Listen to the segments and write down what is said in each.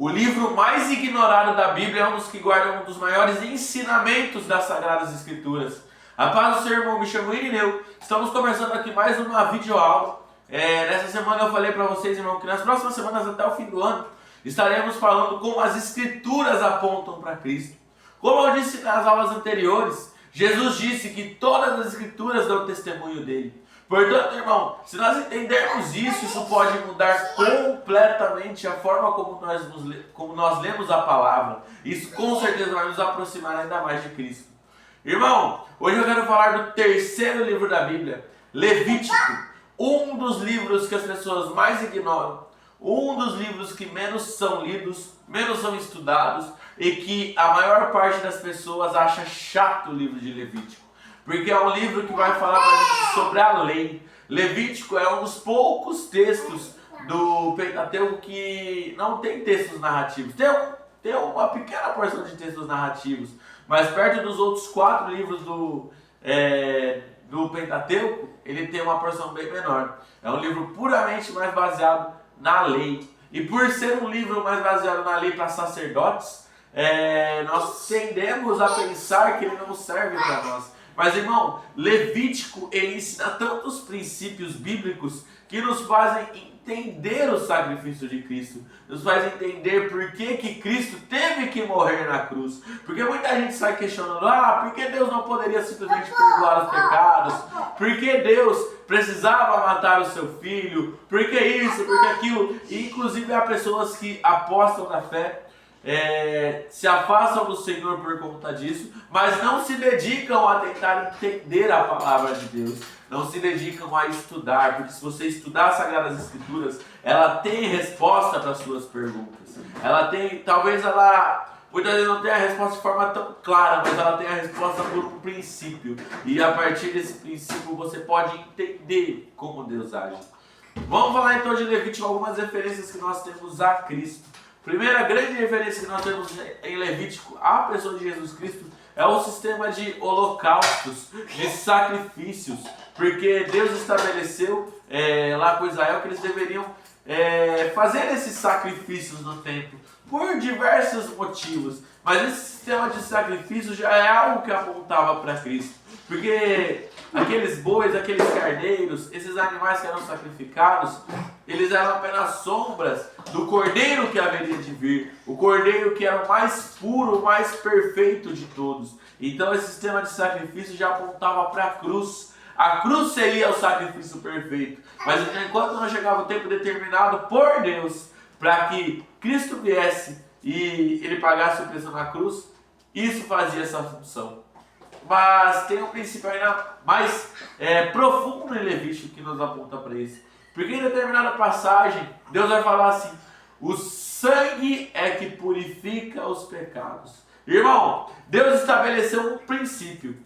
O livro mais ignorado da Bíblia é um dos que guarda um dos maiores ensinamentos das Sagradas Escrituras. A paz do seu irmão, me chamo Irineu. Estamos começando aqui mais uma videoaula. Nessa semana eu falei para vocês, irmão, que nas próximas semanas até o fim do ano estaremos falando como as Escrituras apontam para Cristo. Como eu disse nas aulas anteriores, Jesus disse que todas as Escrituras dão testemunho dele. Portanto, irmão, se nós entendermos isso, isso pode mudar completamente a forma como nós lemos a palavra. Isso com certeza vai nos aproximar ainda mais de Cristo. Irmão, hoje eu quero falar do terceiro livro da Bíblia, Levítico. Um dos livros que as pessoas mais ignoram. Um dos livros que menos são lidos, menos são estudados e que a maior parte das pessoas acha chato o livro de Levítico. Porque é um livro que vai falar para a gente sobre a lei. Levítico é um dos poucos textos do Pentateuco que não tem textos narrativos. Tem uma pequena porção de textos narrativos, mas perto dos outros 4 livros do Pentateuco, ele tem uma porção bem menor. É um livro puramente mais baseado na lei. E por ser um livro mais baseado na lei para sacerdotes, nós tendemos a pensar que ele não serve para nós. Mas, irmão, Levítico, ele ensina tantos princípios bíblicos que nos fazem entender o sacrifício de Cristo. Nos faz entender por que Cristo teve que morrer na cruz. Porque muita gente sai questionando, por que Deus não poderia simplesmente perdoar os pecados? Por que Deus precisava matar o seu filho? Por que isso, por que aquilo? E, inclusive, há pessoas que apostam na fé, se afastam do Senhor por conta disso, mas não se dedicam a tentar entender a palavra de Deus, não se dedicam a estudar, porque se você estudar as Sagradas Escrituras, ela tem resposta para as suas perguntas. Muitas vezes não tem a resposta de forma tão clara, mas ela tem a resposta por um princípio, e a partir desse princípio você pode entender como Deus age. Vamos falar então de Levítico, algumas referências que nós temos a Cristo. Primeira grande referência que nós temos em Levítico à pessoa de Jesus Cristo é o sistema de holocaustos, de sacrifícios, porque Deus estabeleceu lá com Israel que eles deveriam fazer esses sacrifícios no templo, por diversos motivos, mas esse sistema de sacrifício já é algo que apontava para Cristo, porque aqueles bois, aqueles carneiros, esses animais que eram sacrificados, eles eram apenas sombras do cordeiro que haveria de vir, o cordeiro que era o mais puro, o mais perfeito de todos. Então esse sistema de sacrifício já apontava para a cruz. A cruz seria o sacrifício perfeito, mas enquanto não chegava o tempo determinado por Deus para que Cristo viesse e ele pagasse o preço na cruz, isso fazia essa função. Mas tem um princípio ainda mais profundo em Levítico que nos aponta para isso. Porque em determinada passagem, Deus vai falar assim: o sangue é que purifica os pecados. Irmão, Deus estabeleceu um princípio.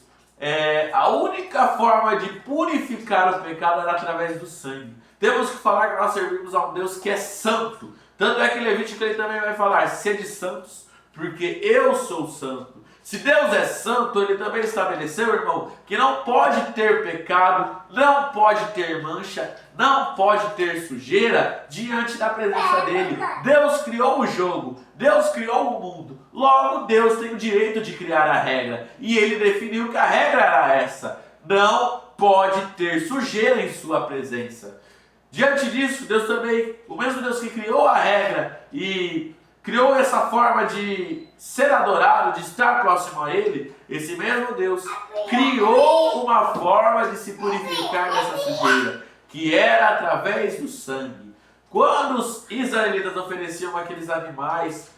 A única forma de purificar o pecado era através do sangue. Temos que falar que nós servimos a um Deus que é santo. Tanto é que Levítico ele também vai falar: sede santos, porque eu sou santo. Se Deus é santo, ele também estabeleceu, irmão, que não pode ter pecado, não pode ter mancha, não pode ter sujeira diante da presença dele. Deus criou o jogo, Deus criou o mundo, logo Deus tem o direito de criar a regra. E ele definiu que a regra era essa: não pode ter sujeira em sua presença. Diante disso, Deus também, o mesmo Deus que criou a regra e criou essa forma de ser adorado, de estar próximo a Ele, esse mesmo Deus criou uma forma de se purificar dessa sujeira, que era através do sangue. Quando os israelitas ofereciam aqueles animais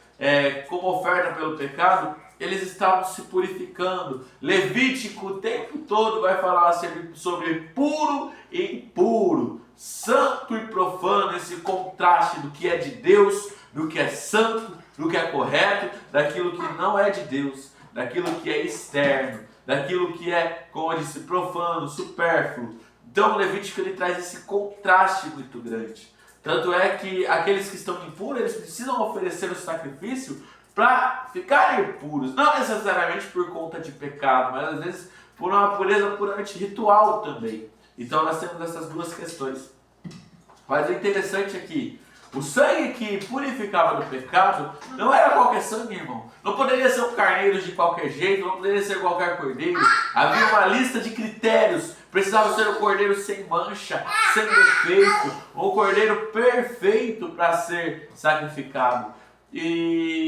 como oferta pelo pecado, eles estavam se purificando. Levítico o tempo todo vai falar sobre puro e impuro, santo e profano, esse contraste do que é de Deus, do que é santo, do que é correto, daquilo que não é de Deus, daquilo que é externo, daquilo que é, como eu disse, profano, supérfluo. Então o Levítico ele traz esse contraste muito grande. Tanto é que aqueles que estão impuros, eles precisam oferecer o sacrifício para ficarem puros. Não necessariamente por conta de pecado, mas às vezes por uma pureza puramente ritual também. Então nós temos essas duas questões. Mas o interessante é que O sangue que purificava do pecado não era qualquer sangue, irmão. Não poderia ser um carneiro de qualquer jeito, não poderia ser qualquer cordeiro. Havia uma lista de critérios. Precisava ser um cordeiro sem mancha, sem defeito, um cordeiro perfeito para ser sacrificado.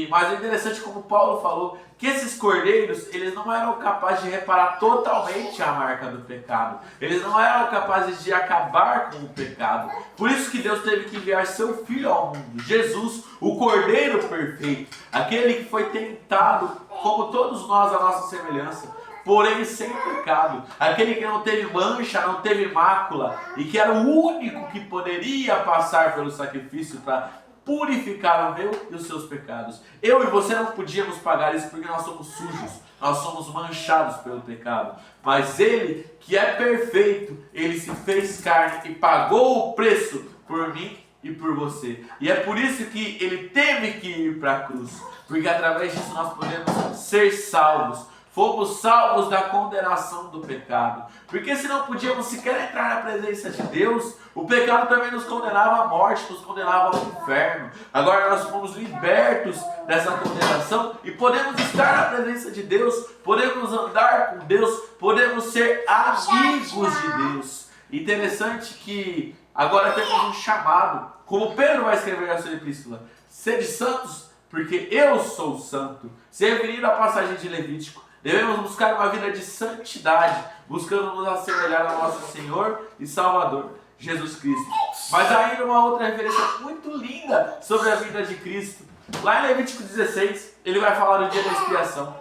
Mas é interessante como Paulo falou, que esses cordeiros, eles não eram capazes de reparar totalmente a marca do pecado. Eles não eram capazes de acabar com o pecado. Por isso que Deus teve que enviar seu Filho ao mundo, Jesus, o Cordeiro perfeito, aquele que foi tentado, como todos nós, a nossa semelhança, porém sem pecado, aquele que não teve mancha, não teve mácula, e que era o único que poderia passar pelo sacrifício para purificar o meu e os seus pecados. Eu e você não podíamos pagar isso porque nós somos sujos, nós somos manchados pelo pecado. Mas Ele, que é perfeito, Ele se fez carne e pagou o preço por mim e por você. E é por isso que Ele teve que ir para a cruz, porque através disso nós podemos ser salvos. Fomos salvos da condenação do pecado. Porque se não podíamos sequer entrar na presença de Deus, o pecado também nos condenava à morte, nos condenava ao inferno. Agora nós fomos libertos dessa condenação e podemos estar na presença de Deus, podemos andar com Deus, podemos ser amigos de Deus. Interessante que agora temos um chamado, como Pedro vai escrever na sua epístola: sede santos, porque eu sou santo. Se referindo à passagem de Levítico, devemos buscar uma vida de santidade, buscando nos assemelhar ao nosso Senhor e Salvador, Jesus Cristo. Mas ainda uma outra referência muito linda sobre a vida de Cristo. Lá em Levítico 16, ele vai falar do dia da expiação.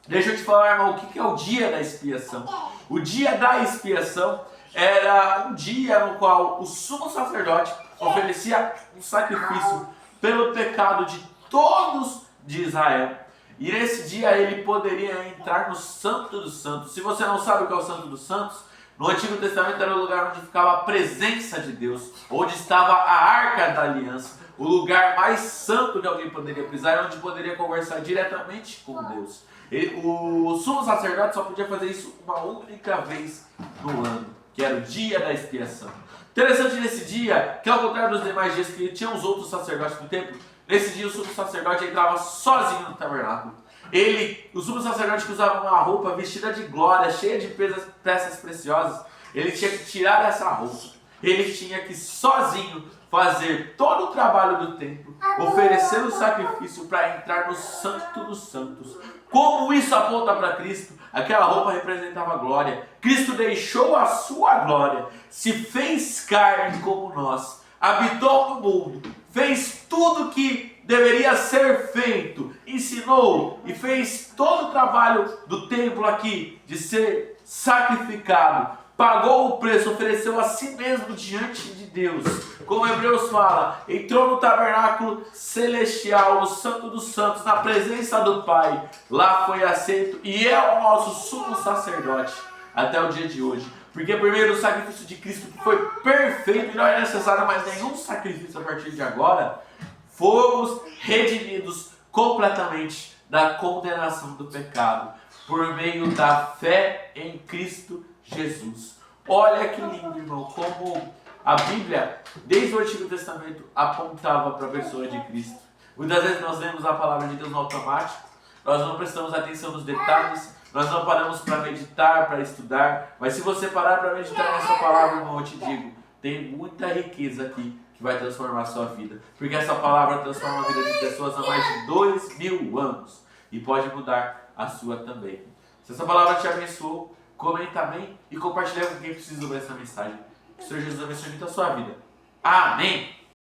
Deixa eu te falar, irmão, o que é o dia da expiação? O dia da expiação era um dia no qual o sumo sacerdote oferecia um sacrifício pelo pecado de todos de Israel. E nesse dia ele poderia entrar no Santo dos Santos. Se você não sabe o que é o Santo dos Santos, no Antigo Testamento era o lugar onde ficava a presença de Deus, onde estava a Arca da Aliança, o lugar mais santo que alguém poderia pisar, onde poderia conversar diretamente com Deus. O sumo sacerdote só podia fazer isso uma única vez no ano, que era o dia da expiação. Interessante nesse dia, que ao contrário dos demais dias que tinham os outros sacerdotes do templo, nesse dia o sumo sacerdote entrava sozinho no tabernáculo. O sumo sacerdote que usava uma roupa vestida de glória, cheia de peças preciosas, ele tinha que tirar essa roupa. Ele tinha que sozinho fazer todo o trabalho do templo, oferecer o sacrifício para entrar no Santo dos Santos. Como isso aponta para Cristo? Aquela roupa representava a glória. Cristo deixou a sua glória, se fez carne como nós, habitou no mundo, fez tudo que deveria ser feito, ensinou e fez todo o trabalho do templo aqui de ser sacrificado, pagou o preço, ofereceu a si mesmo diante de Deus. Como Hebreus fala, entrou no tabernáculo celestial, no Santo dos Santos, na presença do Pai. Lá foi aceito e é o nosso sumo sacerdote até o dia de hoje. Porque por meio do sacrifício de Cristo, que foi perfeito e não é necessário mais nenhum sacrifício a partir de agora, fomos redimidos completamente da condenação do pecado, por meio da fé em Cristo Jesus. Olha que lindo, irmão, como a Bíblia, desde o Antigo Testamento, apontava para a pessoa de Cristo. Muitas vezes nós lemos a palavra de Deus no automático, nós não prestamos atenção nos detalhes, nós não paramos para meditar, para estudar, mas se você parar para meditar nessa palavra, irmão, eu te digo, tem muita riqueza aqui que vai transformar a sua vida, porque essa palavra transforma a vida de pessoas há mais de 2000 anos e pode mudar a sua também. Se essa palavra te abençoou, comenta amém e compartilha com quem precisa ouvir essa mensagem. Que o Senhor Jesus abençoe muito a sua vida. Amém!